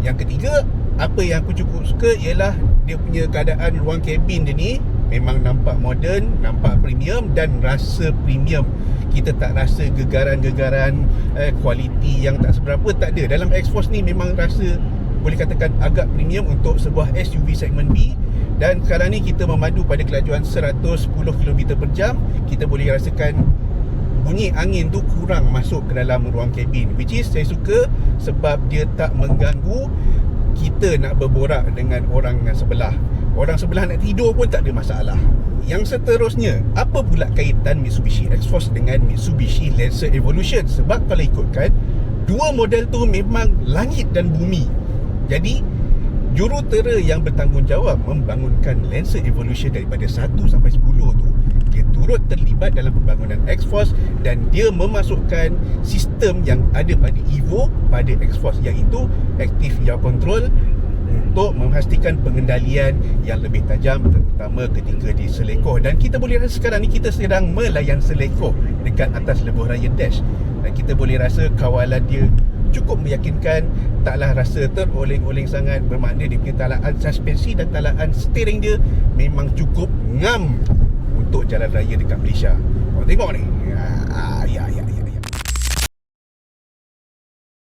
Yang ketiga, apa yang aku cukup suka ialah dia punya keadaan ruang kabin dia ni memang nampak moden, nampak premium dan rasa premium. Kita tak rasa gegaran-gegaran kualiti yang tak seberapa, tak ada. Dalam Xforce ni memang rasa boleh katakan agak premium untuk sebuah SUV segmen B. Dan sekarang ni kita memandu pada kelajuan 110 km per jam. Kita boleh rasakan bunyi angin tu kurang masuk ke dalam ruang kabin, which is saya suka sebab dia tak mengganggu kita nak berborak dengan orang sebelah. Orang sebelah nak tidur pun tak ada masalah. Yang seterusnya, apa pula kaitan Mitsubishi Xforce dengan Mitsubishi Lancer Evolution? Sebab kalau ikutkan, dua model tu memang langit dan bumi. Jadi jurutera yang bertanggungjawab membangunkan Lancer Evolution daripada 1 sampai 10 tu, dia turut terlibat dalam pembangunan Xforce dan dia memasukkan sistem yang ada pada Evo pada Xforce, iaitu Active Yaw Control untuk memastikan pengendalian yang lebih tajam, terutama ketika di selekoh. Dan kita boleh rasa sekarang ni kita sedang melayan selekoh dekat atas lebuh raya Dash, dan kita boleh rasa kawalan dia cukup meyakinkan, taklah rasa teroleng-oleng sangat. Bermakna dia punya talaan suspensi dan talaan steering dia memang cukup ngam untuk jalan raya dekat Malaysia. Korang tengok ni. Ya.